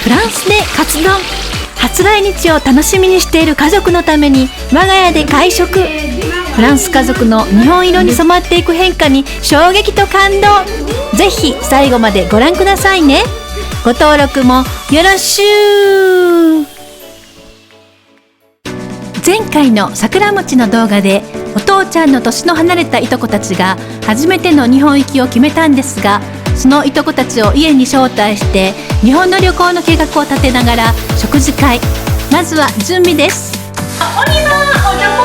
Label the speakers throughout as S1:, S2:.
S1: フランスでカツ丼。初来日を楽しみにしている家族のために我が家で会食。フランス家族の日本色に染まっていく変化に衝撃と感動。ぜひ最後までご覧くださいね。ご登録もよろしゅう。前回の桜餅の動画でお父ちゃんの年の離れたいとこたちが初めての日本行きを決めたんですが、そのいとこたちを家に招待して日本の旅行の計画を立てながら食事会。まずは準備です。おにばおじゃこ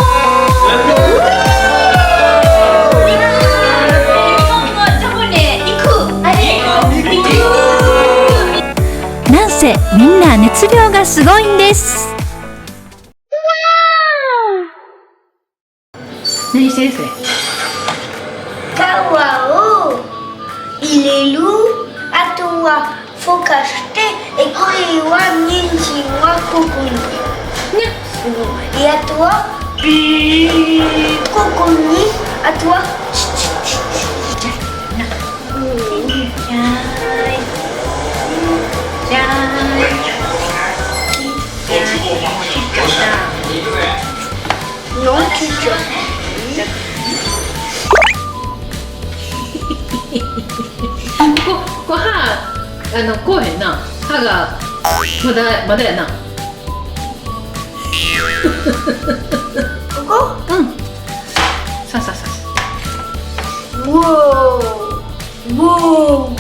S1: なんせみんな熱量がすごいんです。何してるそれ。
S2: 皮を入れる。あとはふかして、これは人参はここに。で、あとはここに、あとは
S1: こう歯こうへんな。歯がまだやな。
S2: ここ？
S1: うん。ささ。
S2: ウォー。ウォー。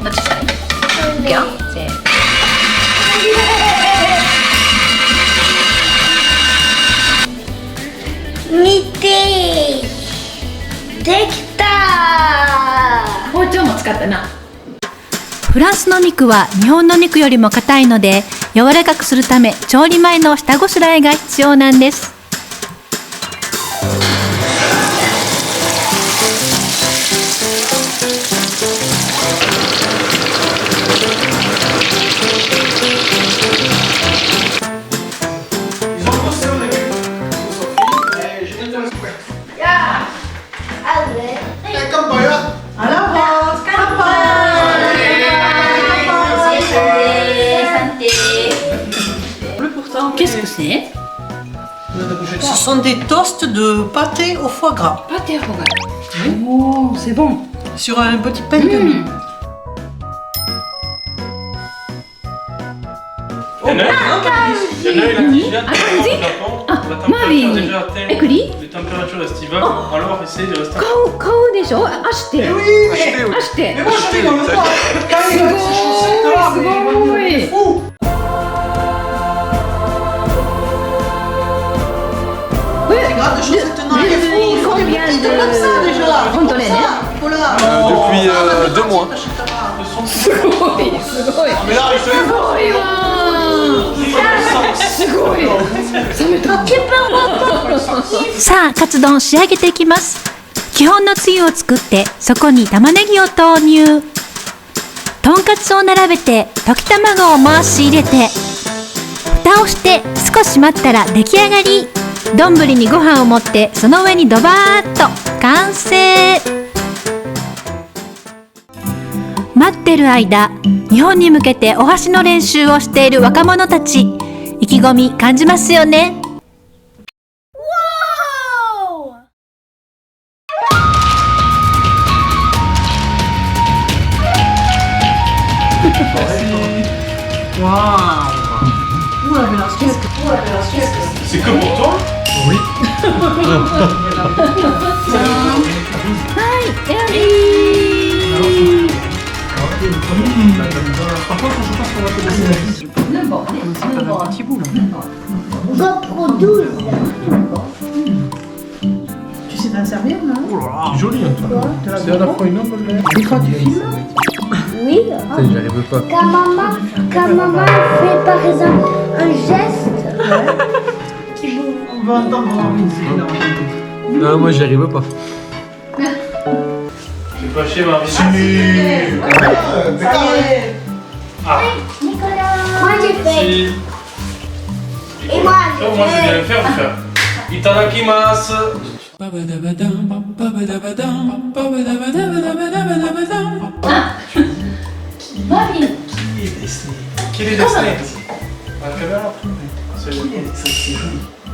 S1: どっちしたい？いくよ。せーの。
S2: 見て。できた。
S1: 包丁も使ったな。フランスの肉は日本の肉よりも硬いので柔らかくするため調理前の下ごしらえが必要なんです。Qu'est-ce que c'est?
S3: Ce sont des toasts de pâté au foie gras.
S1: Pâté au foie gras. Oh, c'est bon.
S3: Sur un petit pain de mie.
S4: Il y en a il a déjà les températures estivales, alors essayez de rester.
S1: 買うでしょ。足して。足して。
S3: Mais moi je fais dans le soir.
S1: C'est bon, oui.
S3: Regarde, je suis tenant les fous.
S1: Combien
S3: Ils sont comme ça déjà. Voilà.
S4: Depuis 2 mois.
S3: Mais là, il se fait.
S1: さあ、カツ丼仕上げていきます。基本のつゆを作ってそこに玉ねぎを投入。とんかつを並べて溶き卵を回し入れて蓋をして少し待ったら出来上がり。丼にご飯を盛ってその上にドバーッと完成。待ってる間、日本に向けてお箸の練習をしている若者たち。意気込み感じますよね。
S3: Waouh.
S4: C'est que pour toi? Oui.
S3: Tu sais t'en servir, non?
S4: C'est joli, hein, toi. C'est à la fois une ombre et
S3: Des fois, tu filmes?
S2: Oui.
S4: J'arrive pas.
S2: Quand maman fait par exemple un geste.
S3: On va entendre Henri, c'est énorme.
S4: Non, moi j'y arrive pas. J'ai pas chier, Marie. Ah,
S2: Nicolas. Moi j'ai fait.
S4: si.
S2: Et moi
S4: Oh, moi je viens le faire, faire. Itadakimasu.
S1: Marie.
S4: Qui est Disney?
S5: Quel est dessiné
S4: La caméra. C'est
S5: joli.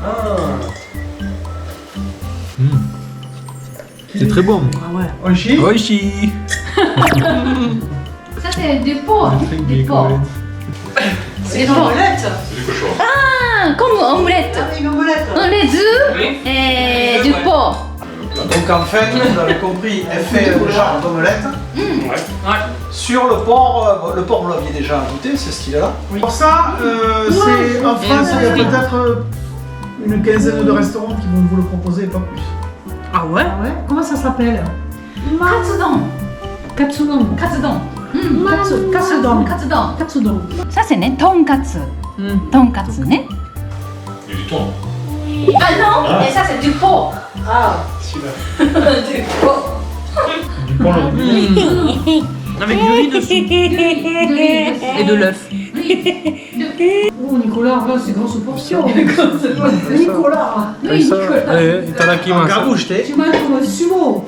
S4: Ah.
S6: C'est très bon.
S3: Ah ouais.
S5: Oishi
S6: Oishi.
S1: Ça c'est du porc. Du porc.
S3: C'est une omelette.
S1: Ah, comme omelette.
S3: Ah, une omelette.
S1: Les œufs et du porc.
S5: Donc en fait, vous avez compris, elle fait le genre d'omelette.
S4: Ouais.
S5: Sur le porc, vous l'aviez déjà goûté, c'est ce style-là.
S7: Pour ça, c'est en France, il y a peut-être une quinzaine de restaurants qui vont vous le proposer, pas plus.
S3: Ah ouais? Comment ça s'appelle?
S1: Katsudon.
S3: Katsudon.
S1: Katsudon.
S3: Katsudon.
S1: Katsudon.
S3: Katsudon.
S1: Ça c'est né tonkatsu. Tonkatsu né.
S4: Il y a du thon.
S1: Ah non, et ça c'est du porc.
S3: Ah.
S4: Celui-là.
S1: Du porc.
S4: Du porc
S3: Avec du riz dessus.
S1: Et de l'œuf.
S3: Oh Nicolas, regarde ces grosses portions. Nicolas.
S1: Oui, Nicolas.
S6: Itadakimasu.
S5: Garbouche, t'es.
S3: Tu manges comme un sumo.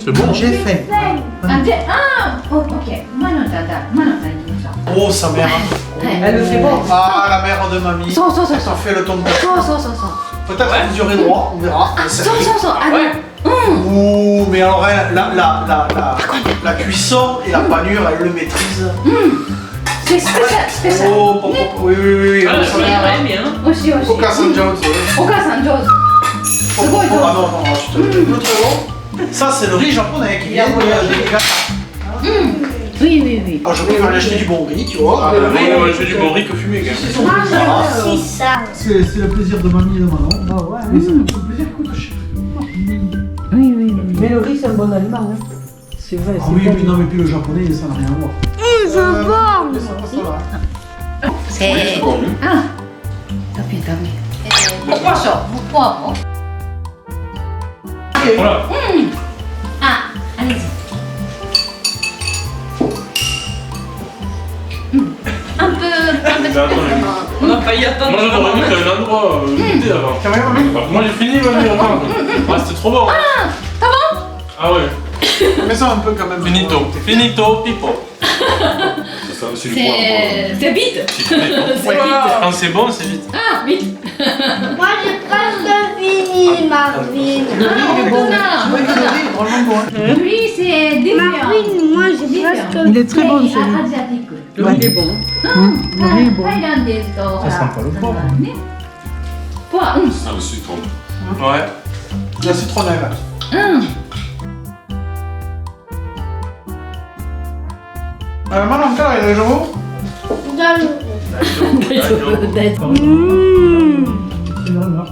S4: C'est bon.
S5: J'ai faim.
S1: Oh, ok.
S5: Oh, sa mère.
S3: Elle le fait bon.
S5: Ah, la mère de mamie.
S1: So, so, so,
S5: Elle
S1: so.
S5: t'en fait le ton de
S1: So.
S5: Peut-être que vous aurez droit, on verra. Ouh, mais alors elle, la cuisson et la panure, elle le maîtrise.
S1: C'est spécial.
S5: Oh, oui, oui, oui.
S4: Ah,
S5: sa mère, hein.
S1: Oshi, oshi.
S5: Okasan Jones.
S1: Okasan Jones.
S5: Ah non, non, tu te le très bon. Ça, c'est le riz japonais qui vient de Niigata.
S1: Oui, oui, oui.
S5: Alors, je préfère lui acheter du bon riz, tu vois.
S4: Moi, je fais du bon riz que fumé, gars.
S2: Moi, j'aime aussi ça.
S7: C'est le plaisir de mamie et de maman.
S3: Ah ouais.
S7: Mais ça, le plaisir coûte cher.
S1: Oui, oui, oui.
S3: Mais le riz, c'est un bon aliment. Hein. C'est vrai,
S7: Ah
S3: c'est
S7: oui,
S3: bon.
S7: mais non, mais puis le japonais, ça n'a rien à voir.
S2: Je pense.
S7: Ça va.
S1: C'est... Ah. Tapi, tapi. Poisson. Poivre.
S4: Voilà.
S1: Ah, allez-y. Un peu...
S4: Mais attends,
S3: On n'a pas y attendre.
S4: moi j'aurais mis qu'il y avait un endroit goûter avant. Moi j'ai fini, mamie, attends. Ah, c'était trop bon. Ah ouais.
S5: Mais ça un peu quand même.
S4: Finito. Finito, pipo. C'est du poivre.
S1: C'est vite.
S4: Quand c'est bon, c'est vite.
S1: Ah, vite.
S2: Moi, j'ai presque fini, Marvin.
S1: Lui, c'est différent.
S2: Marvin, moi, j'ai presque.
S7: Il est très bon, celui-là.
S1: Asiatique.
S3: Le riz est bon.
S7: Le riz est bon.
S1: Thaïlandais,
S4: Ça sent pas le poivre.
S1: Poivre.
S4: Ah, le citron. Ouais.
S5: La citronnelle. Maintenant, encore, il y a des jours.
S7: C'est une rumeur.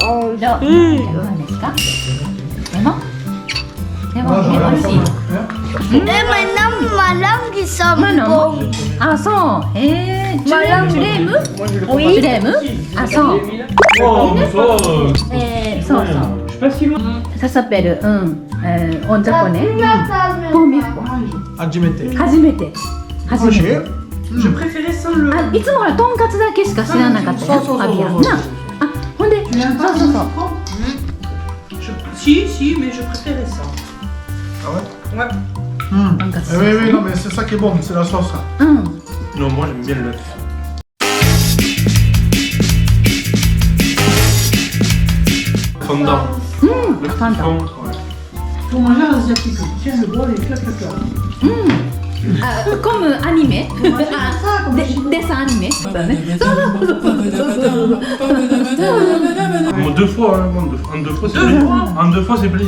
S1: どうですかでも
S7: Moi, j'en ai
S1: 美味しい
S2: Et maintenant, ma langue, il sent bon.
S1: あ、そうへえジュレーム
S2: Oui.
S1: ジュレームあ、そう
S4: Oh, mais ça.
S1: そうそう
S7: Je suis pas si loin.
S1: Ça s'appelle en japonais première fois初めて初めて
S3: Je préférais sans le.
S1: あ、いつもほらとんかつだけしか知らなかったよ
S3: そうそうそうそう
S1: アビアンなあ、ほんでそうそうそう
S3: Si, mais je préférais ça.
S7: Ah ouais
S3: Ouais.
S1: とんかつ
S7: Oui, oui, non, mais c'est ça qui est bon, c'est la sauce.
S1: うん
S4: Non, moi j'aime bien l'œuf. Fondant. Le petit
S1: fondant.
S4: fond.
S3: Pour manger asiatique, tiens le bol et clac, clac, clac.
S1: commeアニメデッサンアニメだね
S4: Bon, deux fois, hein. Bon, en deux fois, c'est plié. En deux fois, c'est plié.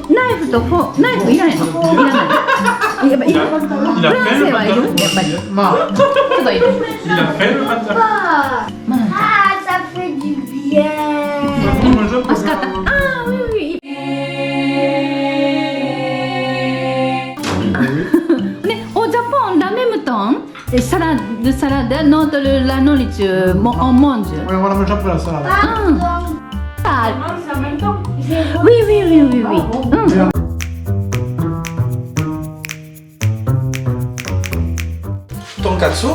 S1: ナイフとフォーナイフいらないのいらないやっぱいるフ
S4: Il a
S1: ラン
S4: fait
S1: ス
S4: le
S1: はいる
S4: panda.
S1: やっぱりちょ
S7: Ma,
S1: っといる
S4: Il a fait le panda.
S2: Ah, ça fait du bien.
S4: Moi, je
S1: あ、しかったあー、oui, oui. ね、au Japon, la même temps, salade, notre la nourriture on mange.
S7: ouais, on va la manger après la salade.
S1: Ah. Oui, oui, oui, oui, oui.
S5: Tonkatsu.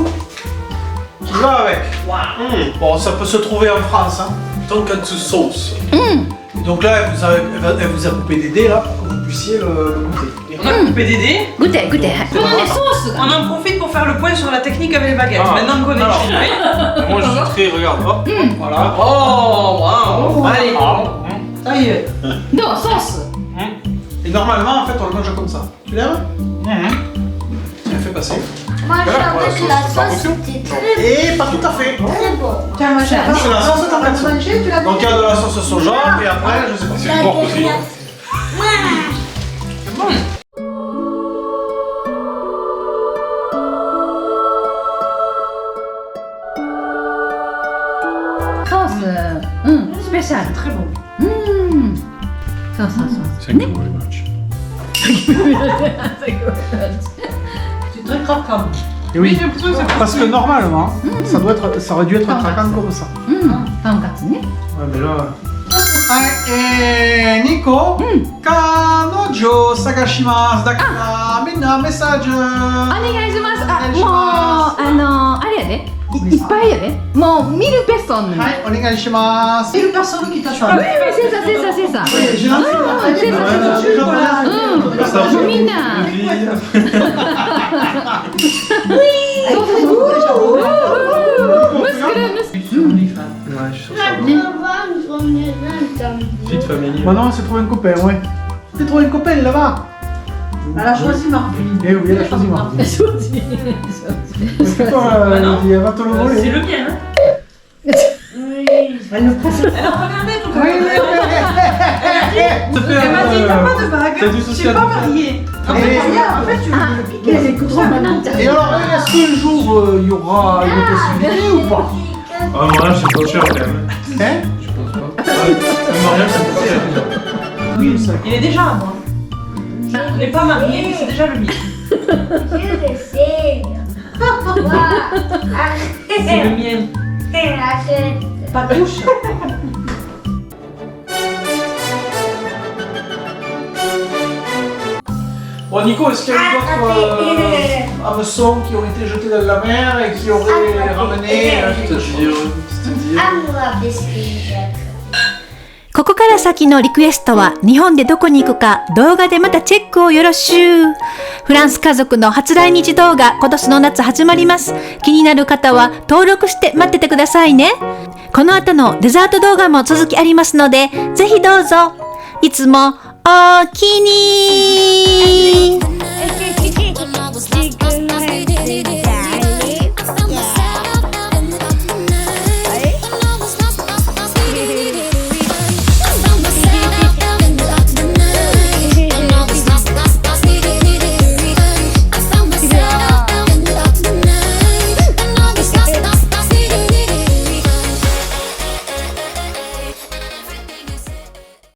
S5: Qui va avec. Bon, ça peut se trouver en France. Hein.
S4: Tonkatsu sauce.
S5: Et donc là, elle vous a coupé des dés là pour que vous puissiez le goûter.
S3: On a coupé des dés.
S1: グテグテ。このね、ソース
S3: On
S1: が。
S3: en profite pour faire le point sur la technique avec les baguettes.
S4: Ah.
S3: Maintenant on connaît le
S4: Alors.
S3: chinois.
S4: Moi, je suis très. Regarde, hop.
S5: Voilà.
S3: Oh, waouh. Allez. Ça y est.
S1: どうソース
S5: Et normalement, en fait, on le mange comme ça. Tu l'aimes Tiens, fais passer.
S2: Moi,
S4: Voilà,
S2: avec
S4: voilà,
S2: la
S4: sauce,
S2: sauce,
S4: sauce.
S2: c'était très
S5: Et pas tout à fait.
S2: bon.
S3: Tiens, moi j'ai
S5: Ça, c'est la sauce tonkatsu. Donc il y a de la sauce soja et après, je sais pas.
S4: C'est le porc aussi.
S1: ソース、スペシャル。
S3: très bon.
S1: そうそうそう。
S4: Thank you very much.
S3: C'est très craquant.
S5: Et oui.
S3: J'ai l'impression que c'est
S5: Parce que normalement, ça aurait dû être craquant comme ça.
S1: とんかつね。
S5: Ouais, mais là. Nico, Kanojo Sagashimasu Dakara, Minna message.
S1: お願いします。もうあれやで。いっぱいやで。もうミルペソン。
S5: はい、お願いします。
S3: C'est une personne qui t'a choisi.
S1: c'est ça, c'est ça, c'est ça.
S5: J'ai lancé la
S1: c'est ça, c'est ça. みんな。そうそうそう。ムスクルムス。
S4: Ouais, je suis sûr que ça va.
S2: Avant, on est là,
S4: Petite famille.
S5: Bah non, c'est trouvé un copain, ouais. C'est trouvé un copain là-bas.
S3: Elle a choisi Marc.
S5: Eh oui, elle a choisi moi. C'est toi, elle va te le
S3: C'est
S5: voler.
S3: le mien, hein.
S2: Oui.
S3: Elle a regardé tout à
S5: Oui,
S3: l'heure. Elle m'a dit t'as pas de bague,
S4: T'as du
S3: tu es
S4: social
S3: pas
S4: media.
S3: mariée. En fait,
S5: Et-
S3: regarde, en fait, tu veux le piquer, c'est comme ça.
S5: Et alors, est-ce qu'un jour il y aura une possibilité ou pas?
S4: Ah, un mariage, c'est pas cher quand même.
S5: Hein?
S4: Je pense pas. Un mariage, c'est pas cher.
S5: Oui, ça.
S3: Il est déjà à moi. On n'est pas mariés, mais c'est déjà le mien.
S2: Je le sais.
S3: C'est le mien.
S2: Arrête.
S3: Pas de touche.
S5: Bon, Nico, est-ce qu'il y a eu d'autres hameçons qui ont été jetés dans la mer et qui auraient ramené.
S4: C'est-à-dire.
S2: À moi, biscuit.
S1: ここから先のリクエストは日本でどこに行くか動画でまたチェックをよろしゅう。フランス家族の初来日動画今年の夏始まります。気になる方は登録して待っててくださいね。この後のデザート動画も続きありますのでぜひどうぞ。いつもおおきに。
S2: Chicken head.